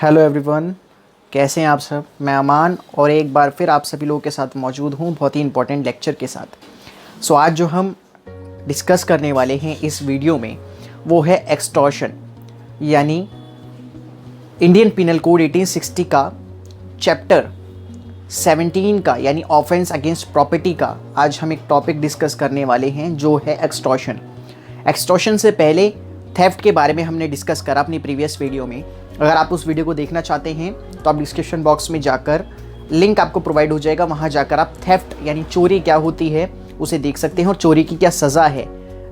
Hello everyone, कैसे हैं आप सब। मैं अमान और एक बार फिर आप सभी लोगों के साथ मौजूद हूं बहुत ही इंपॉर्टेंट लेक्चर के साथ। आज जो हम डिस्कस करने वाले हैं इस वीडियो में वो है एक्सटॉर्शन, यानी इंडियन पिनल कोड 1860 का चैप्टर 17 का, यानी ऑफेंस अगेंस्ट प्रॉपर्टी का आज हम एक टॉपिक डिस्कस करने वाले हैं जो है एक्सटॉर्शन। एक्सटॉर्शन से पहले थेफ्ट के बारे में हमने डिस्कस करा अपनी प्रीवियस वीडियो में। अगर आप उस वीडियो को देखना चाहते हैं तो आप डिस्क्रिप्शन बॉक्स में जाकर, लिंक आपको प्रोवाइड हो जाएगा, वहाँ जाकर आप थेफ्ट यानी चोरी क्या होती है उसे देख सकते हैं और चोरी की क्या सज़ा है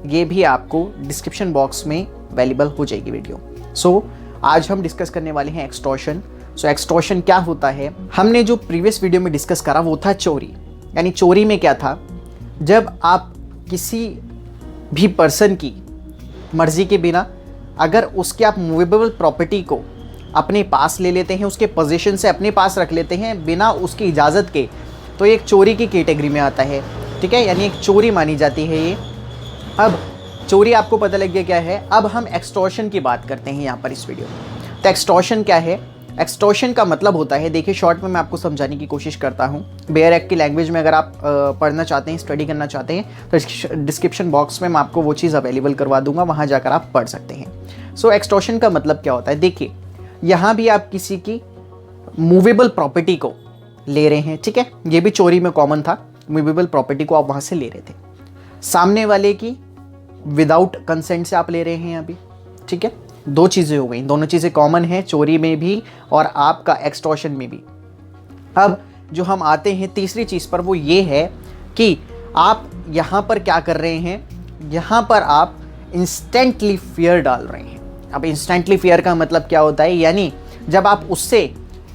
ये भी आपको डिस्क्रिप्शन बॉक्स में अवेलेबल हो जाएगी वीडियो। आज हम डिस्कस करने वाले हैं एक्सटॉर्शन। एक्सटॉर्शन क्या होता है, हमने जो प्रीवियस वीडियो में डिस्कस करा वो था चोरी। यानी चोरी में क्या था, जब आप किसी भी पर्सन की मर्जी के बिना अगर उसके आप मूवेबल प्रॉपर्टी को अपने पास ले लेते हैं, उसके पोजीशन से अपने पास रख लेते हैं बिना उसकी इजाज़त के, तो एक चोरी की कैटेगरी में आता है। ठीक है, यानी एक चोरी मानी जाती है ये। अब चोरी आपको पता लग गया क्या है। अब हम एक्सटॉर्शन की बात करते हैं यहाँ पर इस वीडियो में। तो एक्सटॉर्शन क्या है? एक्सटॉर्शन का मतलब होता है, देखिए शॉर्ट में मैं आपको समझाने की कोशिश करता हूँ। बेयर एक्ट की लैंग्वेज में अगर आप पढ़ना चाहते हैं, स्टडी करना चाहते हैं तो डिस्क्रिप्शन बॉक्स में मैं आपको वो चीज़ अवेलेबल करवा दूंगा, वहाँ जाकर आप पढ़ सकते हैं। एक्सटॉर्शन का मतलब क्या होता है, देखिए यहाँ भी आप किसी की मूवेबल प्रॉपर्टी को ले रहे हैं। ठीक है, ये भी चोरी में कॉमन था, मूवेबल प्रॉपर्टी को आप वहाँ से ले रहे थे। सामने वाले की विदाउट कंसेंट से आप ले रहे हैं अभी। ठीक है, दो चीज़ें हो गई, दोनों चीज़ें कॉमन हैं, चोरी में भी और आपका एक्सटॉर्शन में भी। अब जो हम आते हैं तीसरी चीज़ पर, वो ये है कि आप यहाँ पर क्या कर रहे हैं, यहाँ पर आप इंस्टेंटली फियर डाल रहे हैं। अब इंस्टेंटली फियर का मतलब क्या होता है, यानी जब आप उससे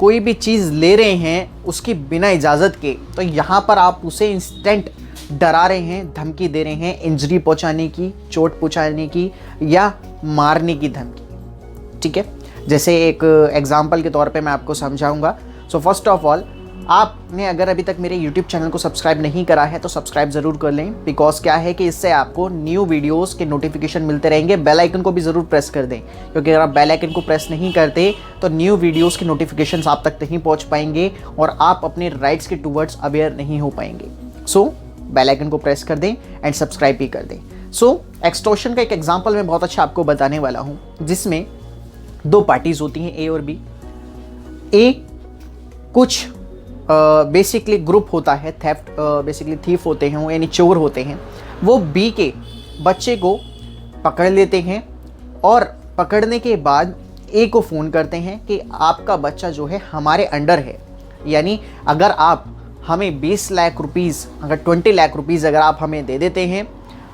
कोई भी चीज़ ले रहे हैं उसकी बिना इजाज़त के, तो यहाँ पर आप उसे इंस्टेंट डरा रहे हैं, धमकी दे रहे हैं, इंजरी पहुँचाने की, चोट पहुँचाने की या मारने की धमकी। ठीक है, जैसे एक एग्जाम्पल के तौर पे मैं आपको समझाऊंगा। फर्स्ट ऑफ ऑल, आपने अगर अभी तक मेरे YouTube चैनल को सब्सक्राइब नहीं करा है तो सब्सक्राइब ज़रूर कर लें, बिकॉज क्या है कि इससे आपको न्यू वीडियोस के नोटिफिकेशन मिलते रहेंगे। बेल आइकन को भी ज़रूर प्रेस कर दें, क्योंकि अगर आप बेल आइकन को प्रेस नहीं करते तो न्यू वीडियोस के नोटिफिकेशन आप तक नहीं पहुंच पाएंगे और आप अपने राइट्स के टूवर्ड्स अवेयर नहीं हो पाएंगे। बेल आइकन को प्रेस कर दें एंड सब्सक्राइब भी कर दें। एक्सटॉर्शन का एक एग्जाम्पल मैं बहुत अच्छा आपको बताने वाला हूँ, जिसमें दो पार्टीज होती हैं, ए और बी। ए कुछ बेसिकली ग्रुप होता है, थेफ्ट बेसिकली थीफ होते हैं, यानी चोर होते हैं। वो बी के बच्चे को पकड़ लेते हैं और पकड़ने के बाद ए को फ़ोन करते हैं कि आपका बच्चा जो है हमारे अंडर है, यानी अगर आप हमें 20 लाख रुपीज़, अगर 20 लाख रुपीज़ अगर आप हमें दे देते हैं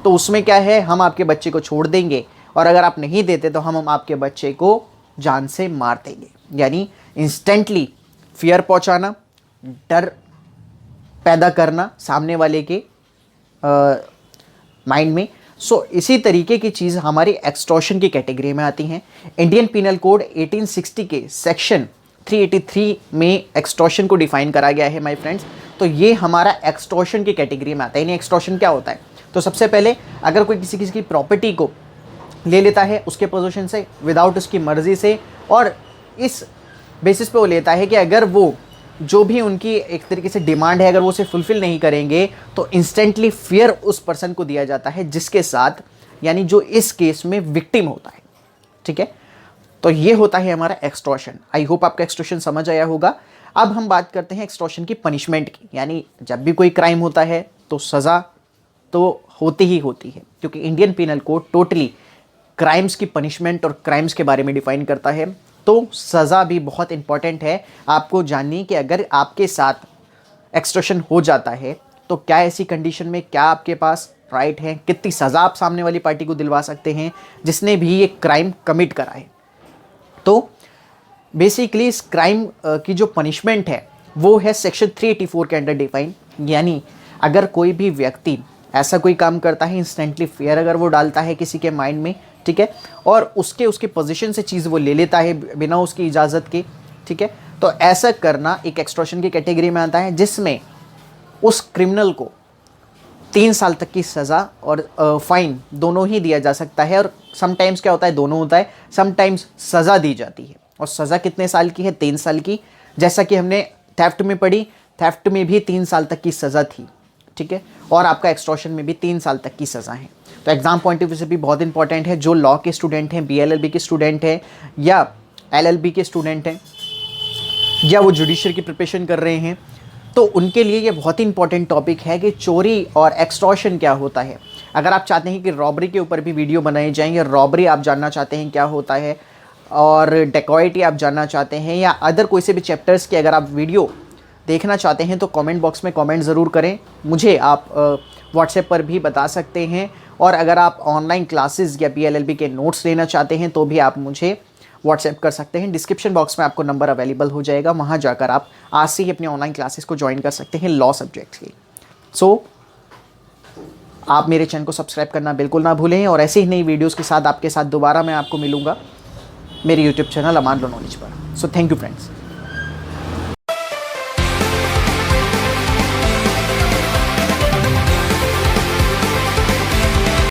तो उसमें क्या है, हम आपके बच्चे को छोड़ देंगे, और अगर आप नहीं देते तो हम आपके बच्चे को जान से मार देंगे। यानी इंस्टेंटली फियर पहुंचाना, डर पैदा करना सामने वाले के माइंड में। इसी तरीके की चीज़ हमारी एक्सटॉर्शन की कैटेगरी में आती हैं। इंडियन पिनल कोड 1860 के सेक्शन 383 में एक्सटॉर्शन को डिफाइन करा गया है माय फ्रेंड्स। तो ये हमारा एक्सटॉर्शन की कैटेगरी में आता है। यानी एक्सटॉर्शन क्या होता है, तो सबसे पहले अगर कोई किसी की प्रॉपर्टी को ले लेता है उसके पोजीशन से विदाउट उसकी मर्ज़ी से, और इस बेसिस पे वो लेता है कि अगर वो जो भी उनकी एक तरीके से डिमांड है अगर वो उसे फुलफ़िल नहीं करेंगे तो इंस्टेंटली फियर उस पर्सन को दिया जाता है जिसके साथ, यानी जो इस केस में विक्टिम होता है। ठीक है, तो ये होता है हमारा एक्सटॉर्शन। आई होप आपका एक्सटॉर्शन समझ आया होगा। अब हम बात करते हैं एक्सटॉर्शन की पनिशमेंट की, यानी जब भी कोई क्राइम होता है तो सज़ा तो होती ही होती है, क्योंकि Indian penal code totally crimes की पनिशमेंट और क्राइम्स के बारे में डिफाइन करता है। तो सज़ा भी बहुत इंपॉर्टेंट है आपको जाननी कि अगर आपके साथ एक्सटॉर्शन हो जाता है तो क्या ऐसी कंडीशन में क्या आपके पास राइट है, कितनी सज़ा आप सामने वाली पार्टी को दिलवा सकते हैं जिसने भी ये क्राइम कमिट करा है। तो बेसिकली इस क्राइम की जो पनिशमेंट है वो है सेक्शन 384 के अंडर डिफाइन। यानी अगर कोई भी व्यक्ति ऐसा कोई काम करता है, इंस्टेंटली फियर अगर वो डालता है किसी के माइंड में, ठीक है, और उसके पोजीशन से चीज़ वो ले लेता है बिना उसकी इजाज़त के, ठीक है, तो ऐसा करना एक एक्सटॉर्शन की कैटेगरी में आता है, जिसमें उस क्रिमिनल को 3 साल तक की सज़ा और फाइन दोनों ही दिया जा सकता है। और समटाइम्स क्या होता है, दोनों होता है, समटाइम्स सज़ा दी जाती है। और सज़ा कितने साल की है? 3 साल की। जैसा कि हमने थेफ्ट में पढ़ी, थेफ्ट में भी 3 साल तक की सज़ा थी, ठीक है, और आपका एक्सटॉर्शन में भी 3 साल तक की सज़ा है। तो एग्ज़ाम पॉइंट ऑफ व्यू से भी बहुत इंपॉर्टेंट है। जो लॉ के स्टूडेंट हैं, BLLB के स्टूडेंट हैं या LLB के स्टूडेंट हैं या वो जुडिशरी की प्रिपरेशन कर रहे हैं, तो उनके लिए ये बहुत ही इंपॉर्टेंट टॉपिक है कि चोरी और एक्सटॉर्शन क्या होता है। अगर आप चाहते हैं कि रॉबरी के ऊपर भी वीडियो बनाए जाएंगे, रॉबरी आप जानना चाहते हैं क्या होता है, और डेकॉइटी आप जानना चाहते हैं, या अदर कोई से भी चैप्टर्स की अगर आप वीडियो देखना चाहते हैं, तो कमेंट बॉक्स में कमेंट ज़रूर करें। मुझे आप व्हाट्सएप पर भी बता सकते हैं, और अगर आप ऑनलाइन क्लासेस या BLLB के नोट्स लेना चाहते हैं तो भी आप मुझे व्हाट्सएप कर सकते हैं। डिस्क्रिप्शन बॉक्स में आपको नंबर अवेलेबल हो जाएगा, वहाँ जाकर आप आज से ही अपने ऑनलाइन क्लासेस को ज्वाइन कर सकते हैं लॉ सब्जेक्ट्स की। सो आप मेरे चैनल को सब्सक्राइब करना बिल्कुल ना भूलें, और ऐसे ही नई वीडियोज़ के साथ आपके साथ दोबारा मैं आपको मिलूँगा मेरे यूट्यूब चैनल अमान लॉ नॉलेज पर। So thank you friends.